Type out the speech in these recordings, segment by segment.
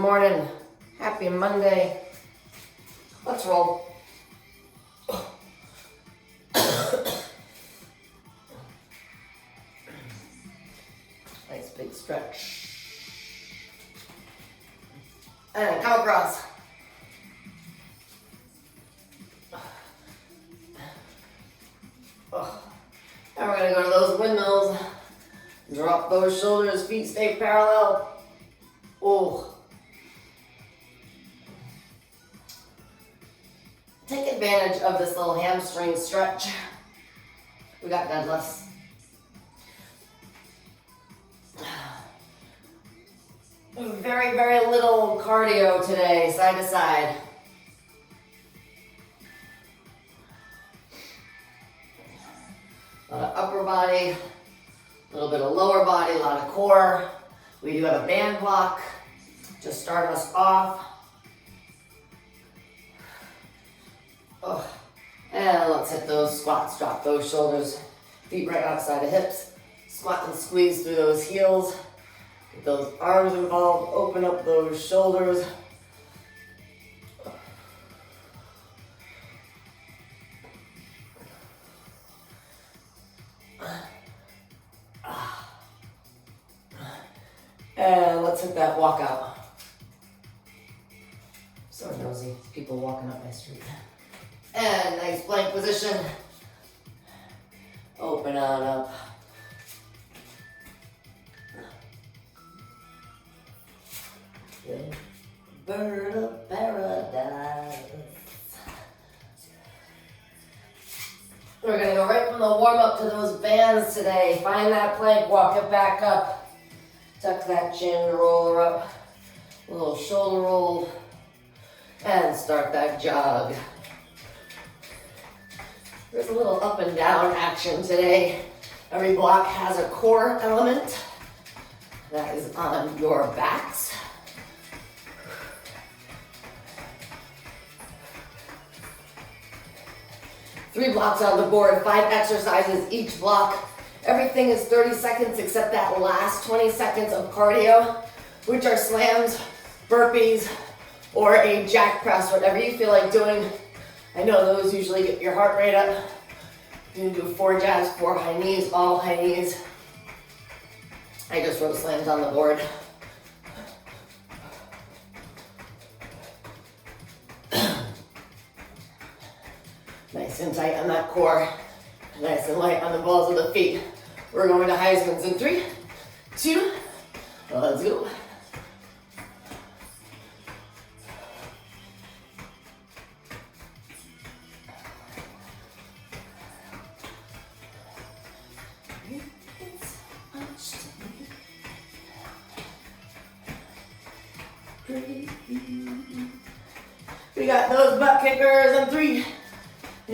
morning. Happy Monday. Let's roll. Nice big stretch. And come across. And we're gonna go to those windmills. Drop those shoulders, feet stay parallel. Oh. Take advantage of this little hamstring stretch. We got deadlifts. Very, very little cardio today, side to side. A lot of upper body, a little bit of lower body, a lot of core. We do have a band block to start us off. Oh. And let's hit those squats, drop those shoulders, feet right outside the hips. Squat and squeeze through those heels. Get those arms involved, open up those shoulders. And let's hit that walk out. So nosy, people walking up my street. And nice plank position. Open on up. Bird of paradise. We're gonna go right from the warm up to those bands today. Find that plank, walk it back up. Tuck that chin, roll her up. A little shoulder roll. And start that jog. There's a little up and down action today. Every block has a core element that is on your backs. Three blocks on the board, 5 exercises each block. Everything is 30 seconds except that last 20 seconds of cardio, which are slams, burpees, or a jack press, whatever you feel like doing. I know those usually get your heart rate up. You can do 4 jabs, 4 high knees, all high knees. I just wrote slams on the board. Nice and tight on that core. Nice and light on the balls of the feet. We're going to Heisman's in 3, 2, let's go. We got those butt kickers in 3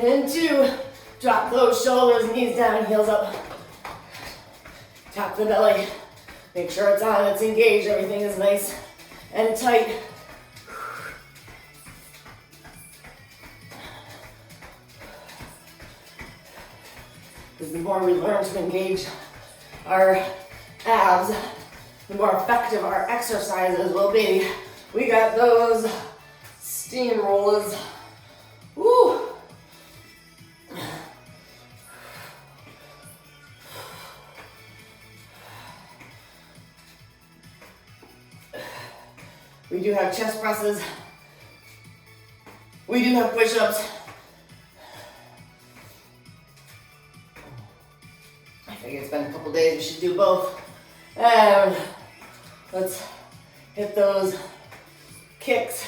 and 2. Drop those shoulders, knees down, heels up. Tap the belly. Make sure it's on, it's engaged, everything is nice and tight. Because the more we learn to engage our abs, the more effective our exercises will be. We got those steam rollers. Woo! We do have chest presses. We do have push-ups. I figure it's been a couple days, we should do both. And let's hit those kicks.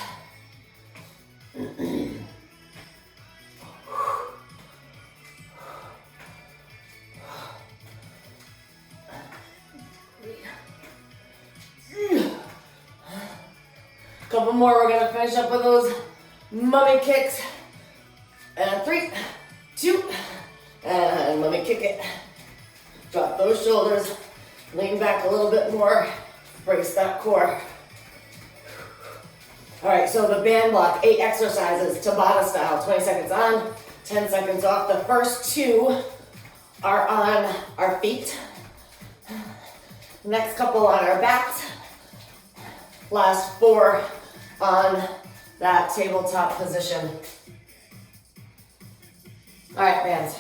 Couple more, we're gonna finish up with those mummy kicks. And 3, 2, and let me kick it. Drop those shoulders, lean back a little bit more, brace that core. All right, so the band block, 8 exercises, Tabata style, 20 seconds on, 10 seconds off. The first 2 are on our feet. Next couple on our backs. last 4 on that tabletop position. All right, bands.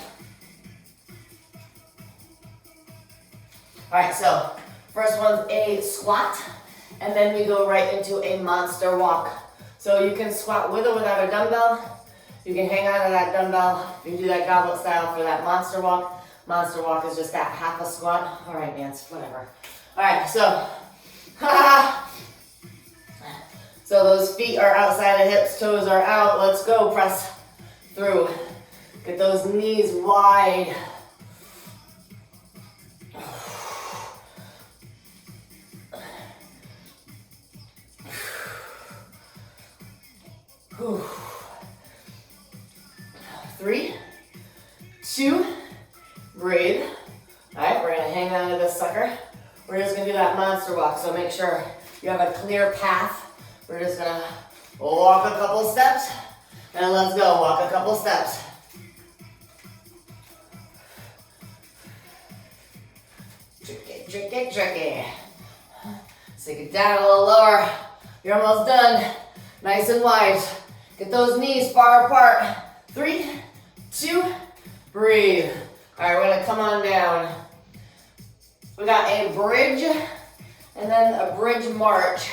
All right, so first one's a squat, and then we go right into a monster walk. So you can squat with or without a dumbbell. You can hang on to that dumbbell. You can do that goblet style for that monster walk. Monster walk is just that half a squat. All right, man, whatever. All right, so, so those feet are outside of hips, toes are out. Let's go, press through. Get those knees wide. Whew. 3, 2, breathe. All right, we're gonna hang on to this sucker. We're just gonna do that monster walk, so make sure you have a clear path. We're just gonna walk a couple steps, and let's go, walk a couple steps. Tricky, tricky, tricky. Sink it down a little lower. You're almost done. Nice and wide. Get those knees far apart. 3, 2, breathe. All right, we're gonna come on down. We got a bridge and then a bridge march.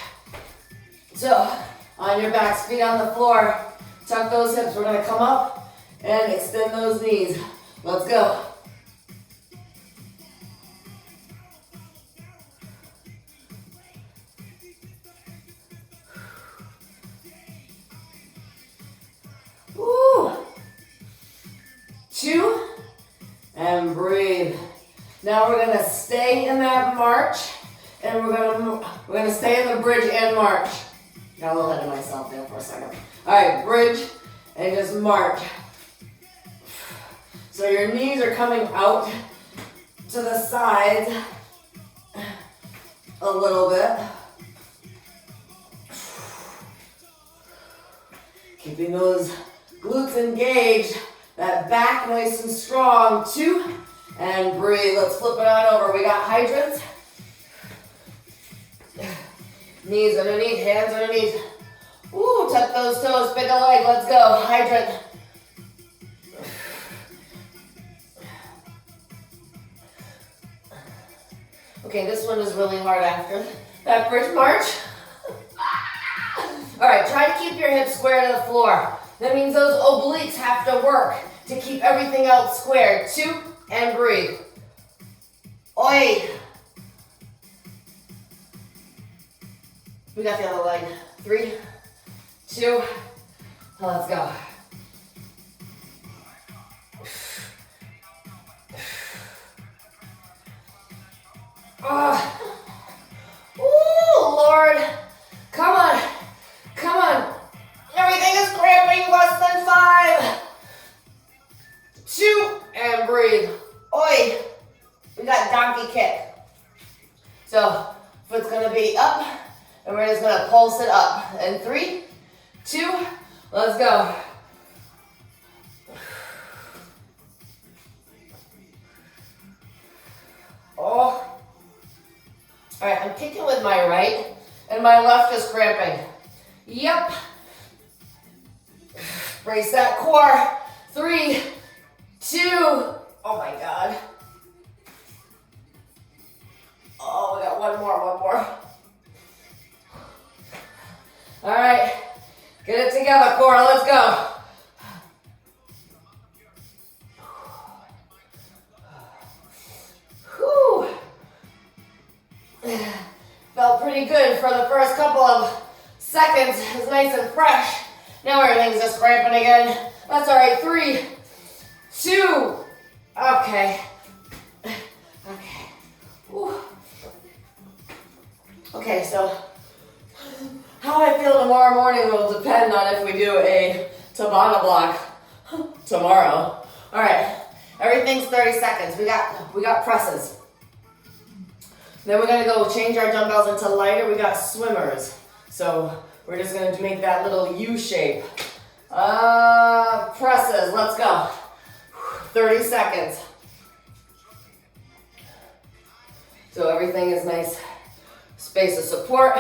So, on your backs, feet on the floor, tuck those hips. We're gonna come up and extend those knees. Let's go. Woo. 2, and breathe. Now we're gonna stay in that march, and we're gonna stay in the bridge and march. Got a little ahead of myself there for a second. All right, bridge and just march. So your knees are coming out to the sides a little bit. Keeping those glutes engaged, that back nice and strong. 2, and breathe. Let's flip it on over. We got hydrants. Knees underneath, hands underneath. Ooh, tuck those toes, pick a leg. Let's go. Hydrant. Okay, this one is really hard after that bridge march. All right, try to keep your hips square to the floor. That means those obliques have to work to keep everything else squared. 2, and breathe. Oi. We got the other leg. 3, 2, let's go. Ooh, Lord. Come on. Come on. Everything is cramping. Less than 5. 2, and breathe. Oi. We got donkey kick. So, foot's gonna be up, and we're just gonna pulse it up. And 3, 2, let's go. Oh. All right, I'm kicking with my right, and my left is cramping. Yep. Brace that core. 3, 2, oh my God. Oh, we got one more. All right, get it together, core, let's go. Whew. Felt pretty good for the first couple of seconds. It was nice and fresh. Now everything's just cramping again. That's all right, 3, 2, okay. Whew. Okay, so how I feel tomorrow morning will depend on if we do a Tabata block tomorrow. All right, everything's 30 seconds. We got presses. Then we're gonna go change our dumbbells into lighter. We got swimmers. So we're just gonna make that little U shape. Presses, let's go. 30 seconds. So everything is nice. Space of support.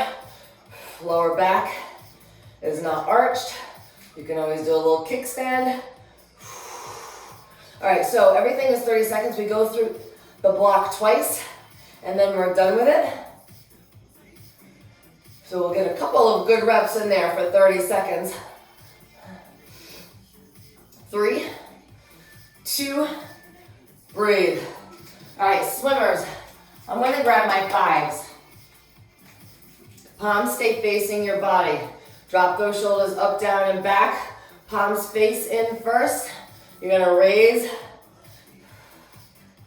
Lower back is not arched. You can always do a little kickstand. All right, so everything is 30 seconds. We go through the block twice, and then we're done with it. So we'll get a couple of good reps in there for 30 seconds. 3, 2, breathe. All right, swimmers, I'm gonna grab my 5s. Palms stay facing your body. Drop those shoulders up, down, and back. Palms face in first. You're gonna raise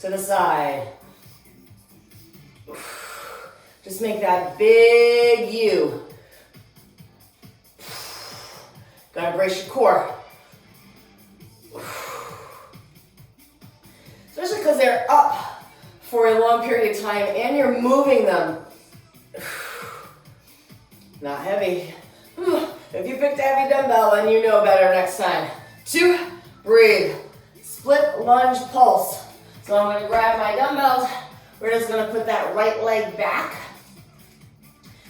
to the side. Just make that big U. Gotta brace your core. Especially because they're up for a long period of time and you're moving them. Not heavy. If you picked a heavy dumbbell, then you know better next time. 2, breathe. Split lunge pulse. So I'm gonna grab my dumbbells. We're just gonna put that right leg back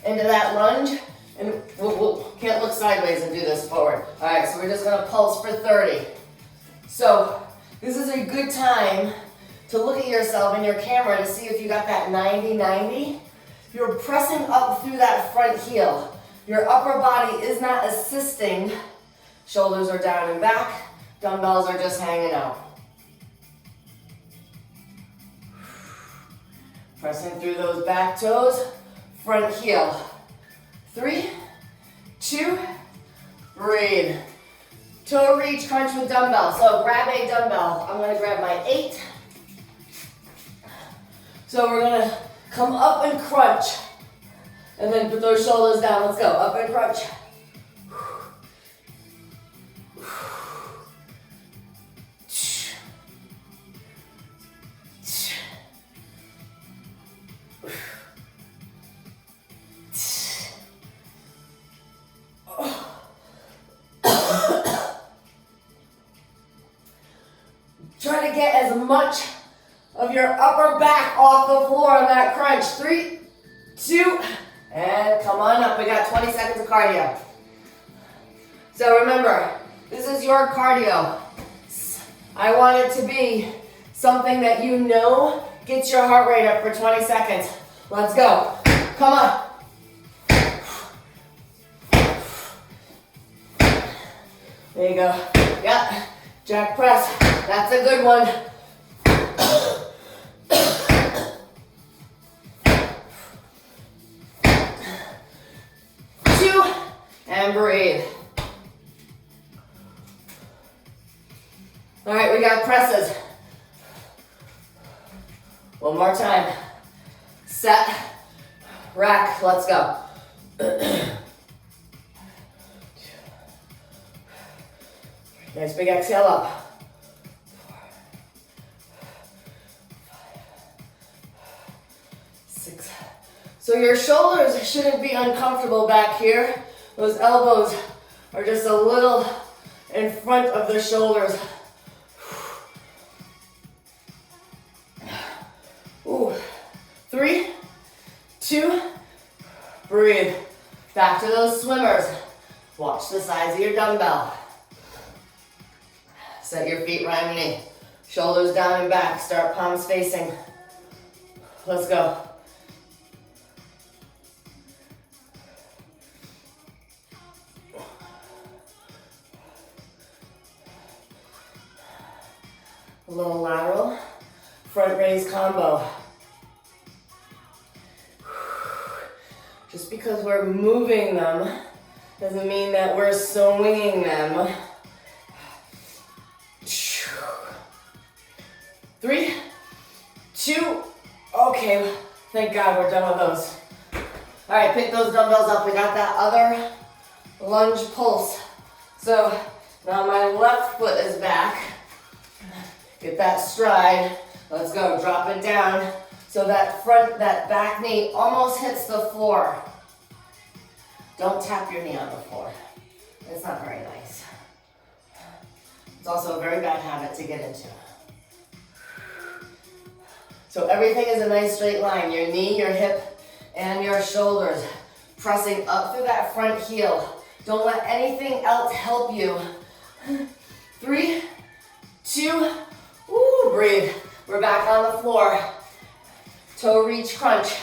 into that lunge. And we can't look sideways and do this forward. All right, so we're just gonna pulse for 30. So this is a good time to look at yourself in your camera to see if you got that 90-90. You're pressing up through that front heel. Your upper body is not assisting. Shoulders are down and back. Dumbbells are just hanging out. Pressing through those back toes. Front heel. 3, 2, breathe. Toe reach crunch with dumbbell. So grab a dumbbell. I'm gonna grab my 8. So we're gonna come up and crunch. And then put those shoulders down. Let's go. Up and crunch. Try to get as much of your upper back off the floor on that crunch. 3, 2, and come on up. We got 20 seconds of cardio. So remember, this is your cardio. I want it to be something that you know gets your heart rate up for 20 seconds. Let's go. Come on. There you go. Yeah. Jack press. That's a good one. 2, and breathe. All right, we got presses. One more time. Set, rack, let's go. Nice big exhale up. 4, 5, 6. So your shoulders shouldn't be uncomfortable back here. Those elbows are just a little in front of the shoulders. Ooh. 3, 2, breathe. Back to those swimmers. Watch the size of your dumbbell. Set your feet right underneath. Shoulders down and back. Start palms facing. Let's go. A little lateral. Front raise combo. Just because we're moving them doesn't mean that we're swinging them. 3, 2, okay, thank God we're done with those. All right, pick those dumbbells up. We got that other lunge pulse. So now my left foot is back. Get that stride. Let's go, drop it down so that back knee almost hits the floor. Don't tap your knee on the floor. It's not very nice. It's also a very bad habit to get into. So everything is a nice straight line. Your knee, your hip, and your shoulders. Pressing up through that front heel. Don't let anything else help you. 3, 2, woo, breathe. We're back on the floor. Toe reach crunch.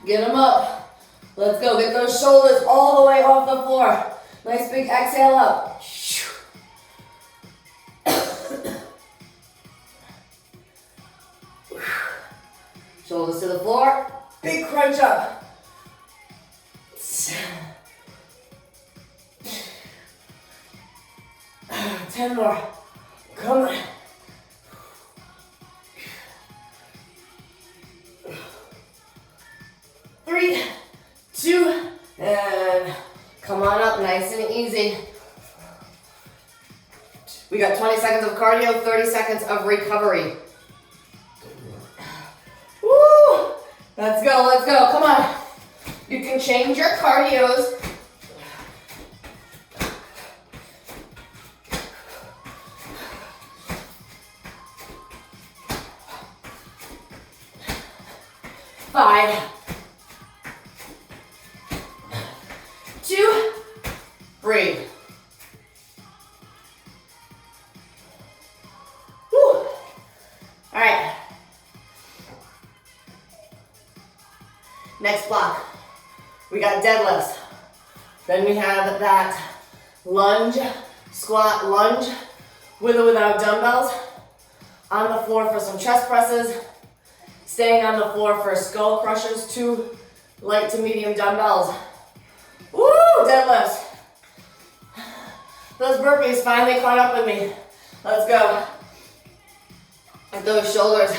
Get them up. Let's go. Get those shoulders all the way off the floor. Nice big exhale up. Shoulders to the floor. Big crunch up. 10 more. Come on. 3, 2, and come on up, nice and easy. We got 20 seconds of cardio, 30 seconds of recovery. Woo! Let's go, come on. You can change your cardios. Five, 2, breathe. Woo. All right. Next block, we got deadlifts. Then we have that lunge, squat, lunge, with or without dumbbells. On the floor for some chest presses. Staying on the floor for skull crushers, 2 light to medium dumbbells. Woo, deadlifts. Those burpees finally caught up with me. Let's go. With those shoulders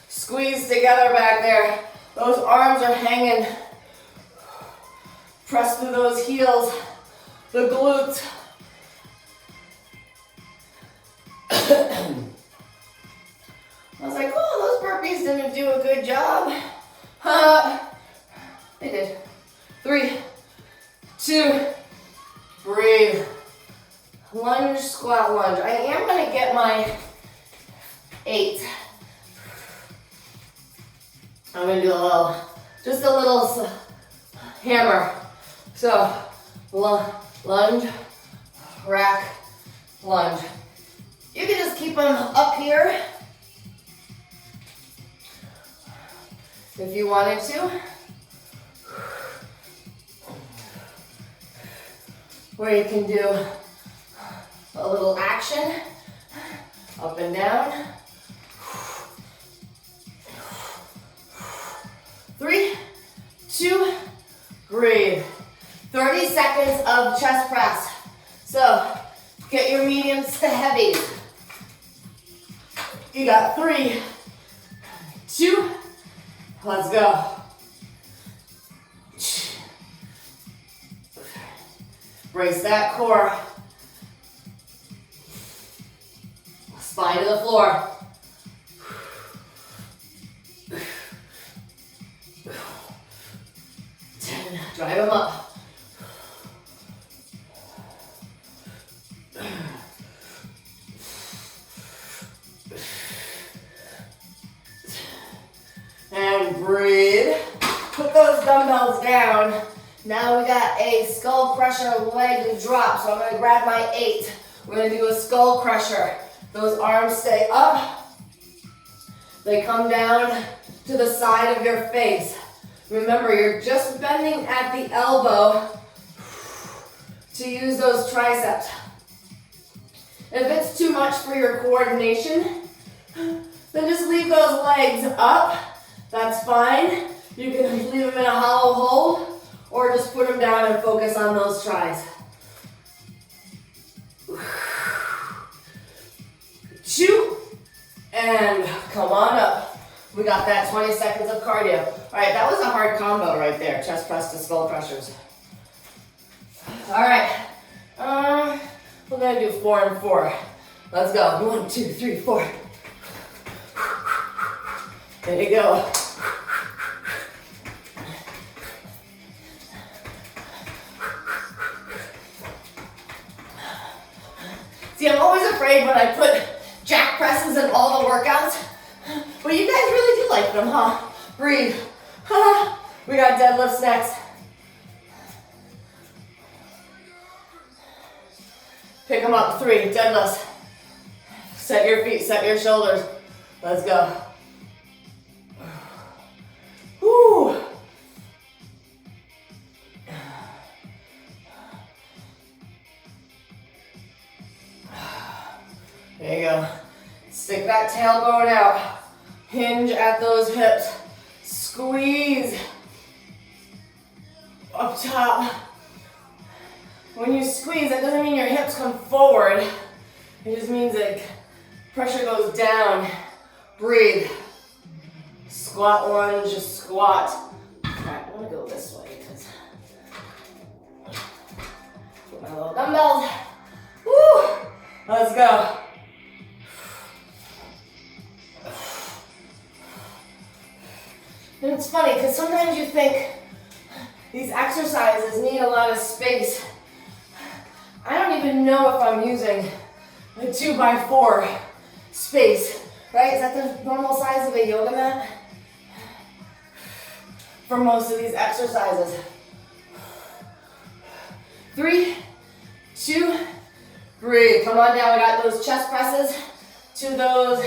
squeezed together back there. Those arms are hanging. Press through those heels, the glutes. I was like, oh, those burpees didn't do a good job. They did. 3, 2, breathe. Lunge, squat, lunge. I am gonna get my 8. I'm gonna do just a little hammer. So, lunge, rack, lunge. You can just keep them up here if you wanted to. Or you can do a little action, up and down. 3, 2, breathe. 30 seconds of chest press. So, get your mediums to heavies. You got 3, 2, let's go. Brace that core. Spine to the floor. Drive them up. And breathe. Put those dumbbells down. Now we got a skull crusher leg drop. So I'm gonna grab my 8. We're gonna do a skull crusher. Those arms stay up. They come down to the side of your face. Remember, you're just bending at the elbow to use those triceps. If it's too much for your coordination, then just leave those legs up. That's fine. You can leave them in a hollow hold or just put them down and focus on those tries. 2, and come on up. We got that 20 seconds of cardio. All right, that was a hard combo right there, chest press to skull crushers. All right, we're gonna do 4 and 4. Let's go, 1, 2, 3, 4. There you go. See, I'm always afraid when I put jack presses in all the workouts, but you guys really do like lift them, huh? Breathe. We got deadlifts next. Pick them up, 3, deadlifts. Set your feet, set your shoulders. Let's go. Woo. There you go. Stick that tailbone out. Hinge at those hips. Squeeze up top. When you squeeze, that doesn't mean your hips come forward. It just means that pressure goes down. Breathe. Squat lunge, squat. All right, I'm gonna go this way because get my little dumbbells. Woo! Let's go. And it's funny because sometimes you think these exercises need a lot of space. I don't even know if I'm using a 2x4 space, right? Is that the normal size of a yoga mat? For most of these exercises. 3, 2, breathe. Come on down. We got those chest presses to those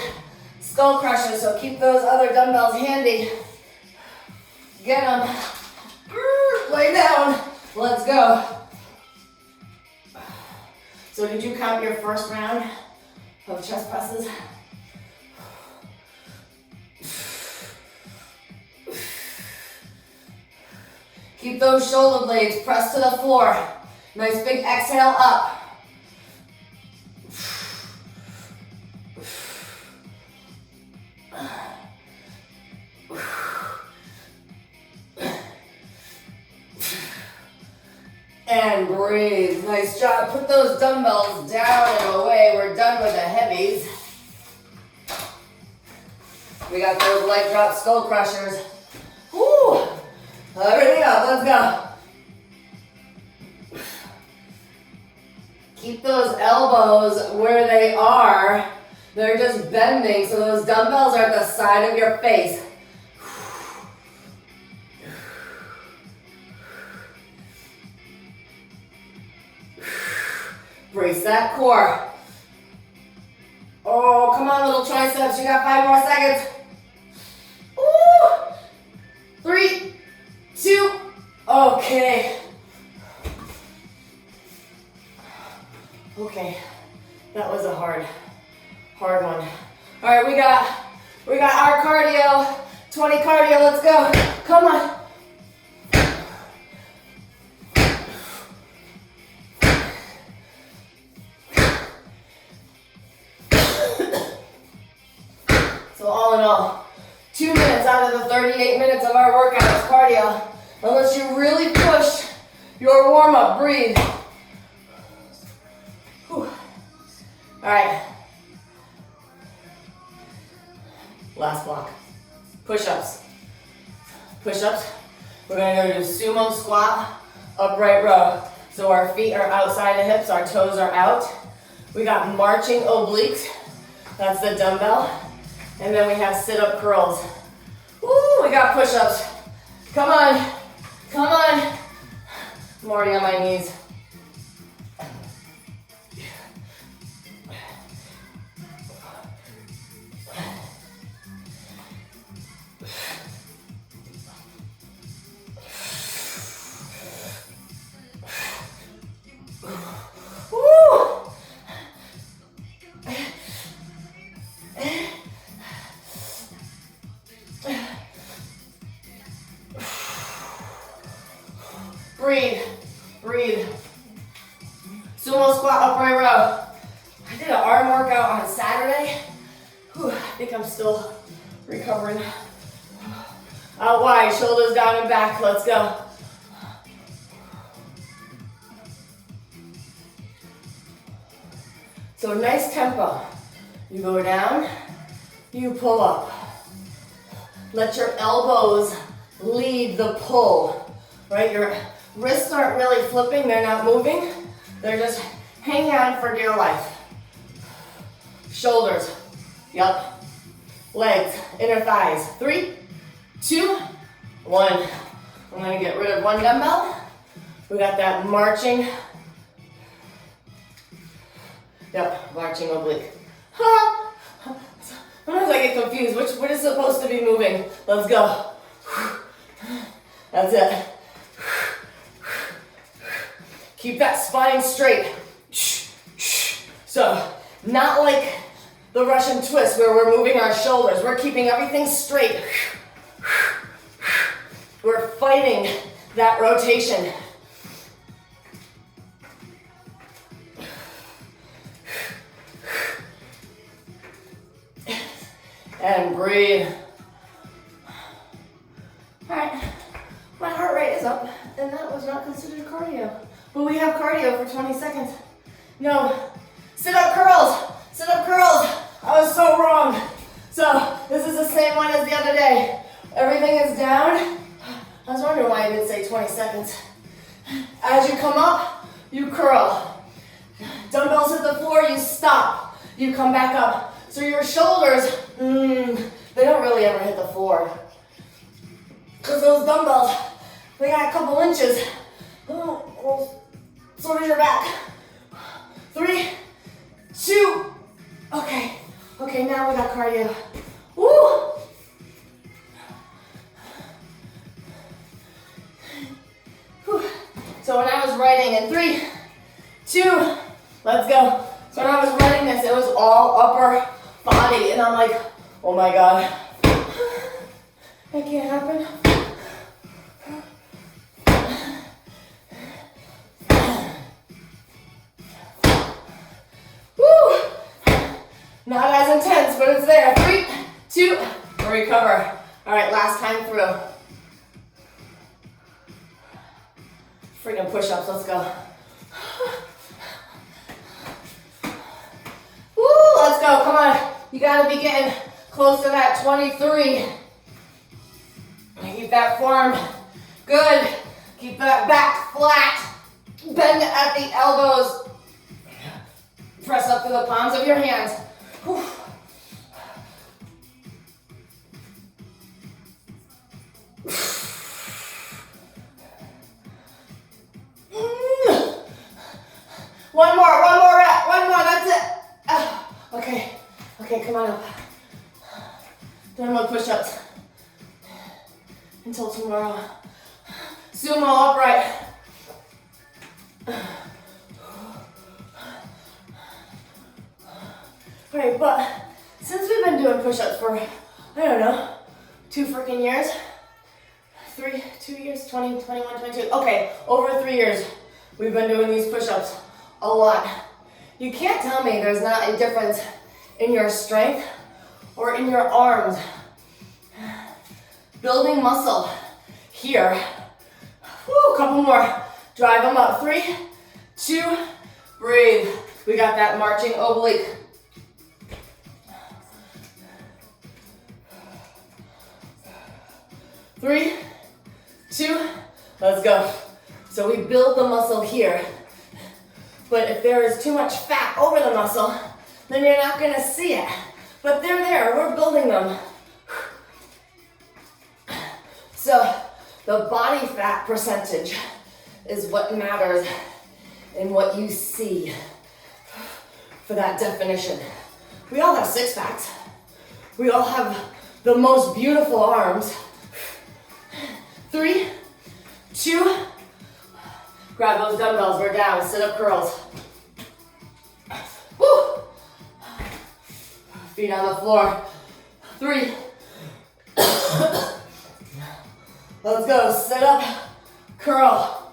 skull crushers, so keep those other dumbbells handy. Get them. Lay down. Let's go. So did you count your first round of chest presses? Keep those shoulder blades pressed to the floor. Nice big exhale up. And breathe. Nice job. Put those dumbbells down and away. We're done with the heavies. We got those leg drop skull crushers. Woo! Everything up. Let's go. Keep those elbows where they are. They're just bending, so those dumbbells are at the side of your face. Brace that core. Oh, come on, little triceps. You got 5 more seconds. Ooh. 3, 2. Okay. Okay. That was a hard one. All right, we got our cardio. 20 cardio. Let's go. Come on. So all in all, 2 minutes out of the 38 minutes of our workout is cardio. Unless you really push your warm-up, breathe. Whew. All right. Last block. Push-ups. Push-ups. We're gonna go to sumo squat, upright row. So our feet are outside the hips, our toes are out. We got marching obliques. That's the dumbbell. And then we have sit-up curls. Woo, we got push-ups. Come on, come on. I'm already on my knees. Breathe, breathe. Sumo squat, upright row. I did an arm workout on Saturday. Whew, I think I'm still recovering. Out wide, shoulders down and back. Let's go. So nice tempo. You go down, you pull up. Let your elbows lead the pull, right? Your wrists aren't really flipping, they're not moving. They're just hanging on for dear life. Shoulders, yup. legs, inner thighs. 3, 2, 1. I'm gonna get rid of one dumbbell. We got that marching. Yep, marching oblique. Sometimes I get confused. What is supposed to be moving? Let's go. That's it. Keep that spine straight. So, not like the Russian twist where we're moving our shoulders. We're keeping everything straight. We're fighting that rotation. And breathe. All right, my heart rate is up, and that was not considered cardio. But we have cardio for 20 seconds. No, sit-up curls, sit-up curls. I was so wrong. So this is the same one as the other day. Everything is down. I was wondering why I didn't say 20 seconds. As you come up, you curl. Dumbbells hit the floor, you stop. You come back up. So your shoulders, they don't really ever hit the floor. Because those dumbbells, they got a couple inches. Oh, so does your back. 3, 2, okay. Okay, now we got cardio. Woo! Whew. So when I was writing in 3, 2, let's go. So when I was writing this, it was all upper body, and I'm like, oh my God, that can't happen. Woo! Not as intense, but it's there. 3, 2, recover. All right, last time through. Freaking push-ups, let's go. Woo, let's go, come on. You gotta be getting close to that 23. Keep that form good. Keep that back flat. Bend at the elbows. Press up to the palms of your hands. Whew. One more rep, one more, that's it. Okay, come on up. Doing more push-ups until tomorrow. Sumo upright. All right, but since we've been doing push-ups for, I don't know, 2 freaking years, 2 years, 20, 21, 22, okay, over 3 years, we've been doing these push-ups a lot. You can't tell me there's not a difference in your strength or in your arms. Building muscle here. Woo, couple more. Drive them up. 3, 2, breathe. We got that marching oblique. Three, 2, let's go. So we build the muscle here. But if there is too much fat over the muscle, then you're not gonna see it. But they're there, we're building them. So the body fat percentage is what matters in what you see for that definition. We all have 6 packs. We all have the most beautiful arms. 3, 2, grab those dumbbells, we're down, sit up curls. Woo! Feet on the floor. 3. Let's go, sit up, curl.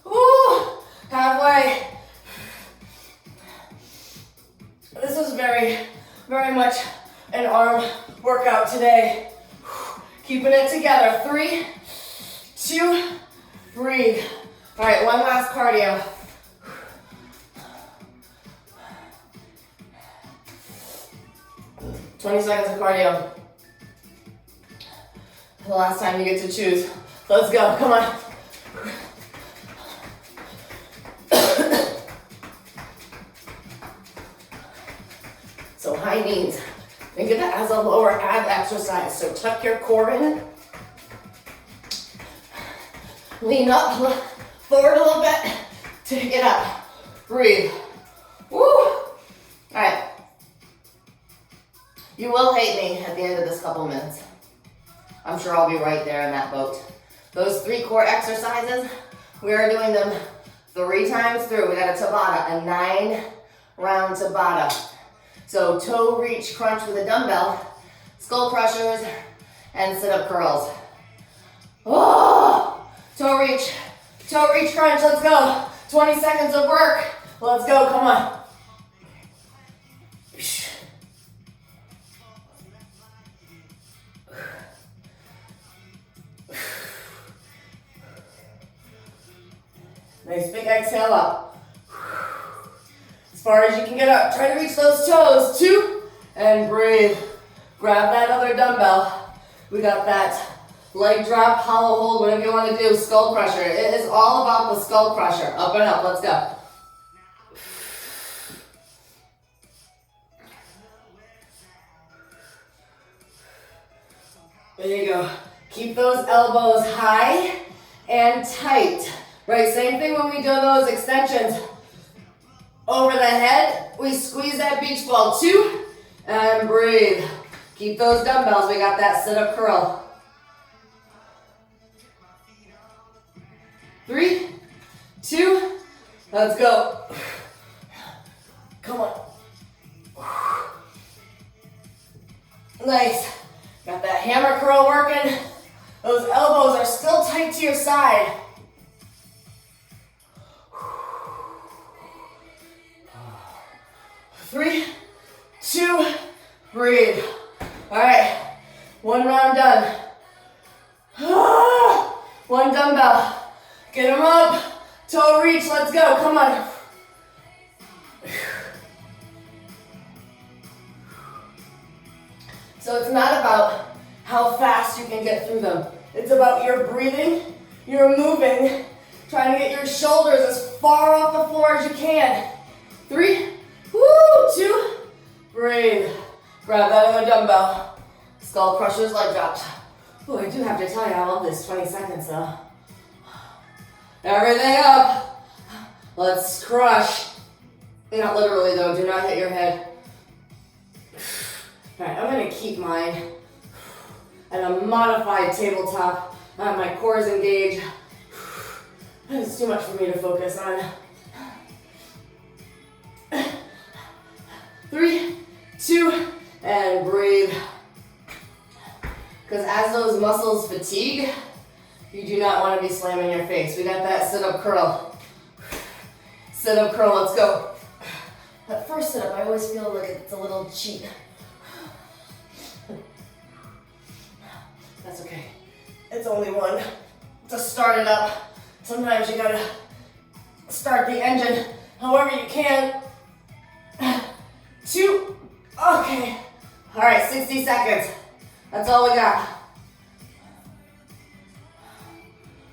Woo! Halfway. This was very, very much an arm workout today. Keeping it together. 3, 2, breathe. All right, one last cardio. "20 seconds of cardio. The last time you get to choose. Let's go, come on. So high knees. Think of it as a lower ab exercise. So tuck your core in. Lean up, forward a little bit. Take it up. Breathe. Woo! All right. You will hate me at the end of this couple minutes. I'm sure I'll be right there in that boat. Those 3 core exercises, we are doing them 3 times through. We got a Tabata, a 9-round Tabata. So toe reach crunch with a dumbbell, skull crushers, and sit-up curls. Oh, toe reach crunch, let's go. 20 seconds of work. Let's go, come on. Nice big exhale up. As far as you can get up. Try to reach those toes. 2, and breathe. Grab that other dumbbell. We got that leg drop, hollow hold, whatever you want to do, skull crusher. It is all about the skull crusher. Up and up, let's go. There you go. Keep those elbows high and tight. Right, same thing when we do those extensions. Over the head, we squeeze that beach ball. 2, and breathe. Keep those dumbbells. We got that sit-up curl. 3, 2, let's go. Come on. Nice. Got that hammer curl working. Those elbows are still tight to your side. 3, 2, breathe. All right, 1 round done. 1 dumbbell. Get them up. Toe reach, let's go, come on. So it's not about how fast you can get through them. It's about your breathing, your moving, trying to get your shoulders as far off the floor as you can. 3, 2, breathe. Grab that other dumbbell. Skull crushers, leg drops. Oh, I do have to tell you, I love this 20 seconds though. Everything up. Let's crush. Not literally though, do not hit your head. All right, I'm gonna keep mine at a modified tabletop. My core is engaged. It's too much for me to focus on. 3, 2, and breathe. Because as those muscles fatigue, you do not want to be slamming your face. We got that sit-up curl. Sit-up curl, let's go. That first sit-up, I always feel like it's a little cheat. That's okay. It's only 1. To start it up, sometimes you gotta start the engine however you can. 2, okay. All right, 60 seconds. That's all we got.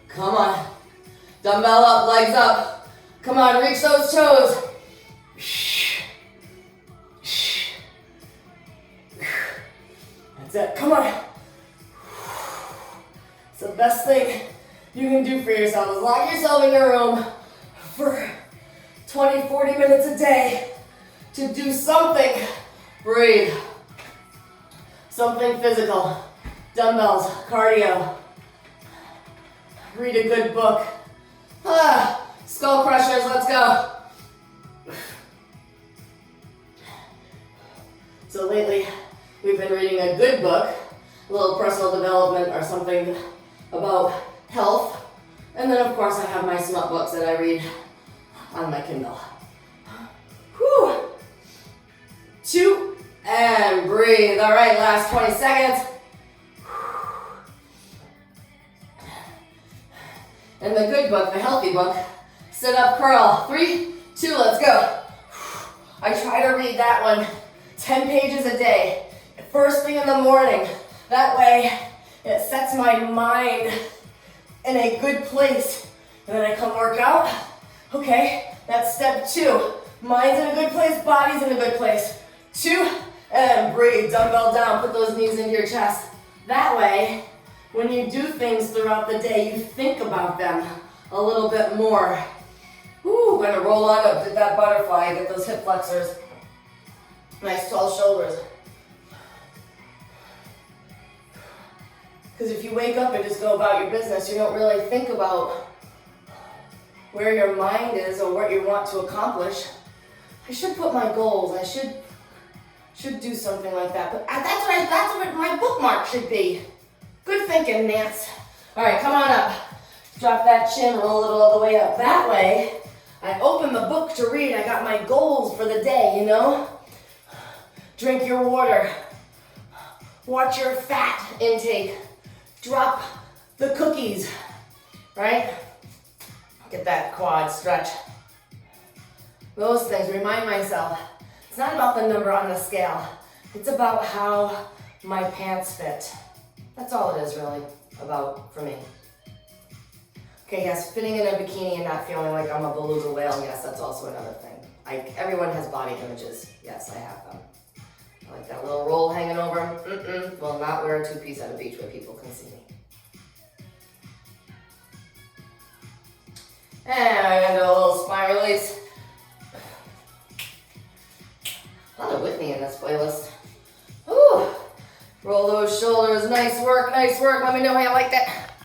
Come on. Dumbbell up, legs up. Come on, reach those toes. That's it, come on. It's the best thing you can do for yourself is lock yourself in your room for 20, 40 minutes a day to do something. Breathe. Something physical. Dumbbells, cardio. Read a good book. Skull crushers, let's go. So lately, we've been reading a good book, a little personal development or something about health. And then of course I have my smut books that I read on my Kindle. 2, and breathe. All right, last 20 seconds. And the good book, the healthy book, sit up curl. 3, 2, let's go. I try to read that one 10 pages a day, first thing in the morning. That way, It sets my mind in a good place. And then I come work out. Okay, that's step 2. Mind's in a good place, body's in a good place. 2, and breathe, dumbbell down, put those knees into your chest. That way, when you do things throughout the day, you think about them a little bit more. Ooh, gonna roll on up, did that butterfly, get those hip flexors. Nice tall shoulders. Because if you wake up and just go about your business, you don't really think about where your mind is or what you want to accomplish. I should put my goals, I should do something like that. But that's what my bookmark should be. Good thinking, Nance. All right, come on up. Drop that chin, roll it all the way up. That way, I open the book to read. I got my goals for the day, you know? Drink your water. Watch your fat intake. Drop the cookies, right? Get that quad stretch. Those things, remind myself, it's not about the number on the scale. It's about how my pants fit. That's all it is really about for me. Okay, yes, fitting in a bikini and not feeling like I'm a beluga whale, yes, that's also another thing. Everyone has body images. Yes, I have them. I like that little roll hanging over. Will not wear a 2-piece at a beach where people can see me. And I'm gonna do a little spine release. A lot of Whitney in this playlist. Ooh. Roll those shoulders. Nice work, nice work. Let me know how you like that.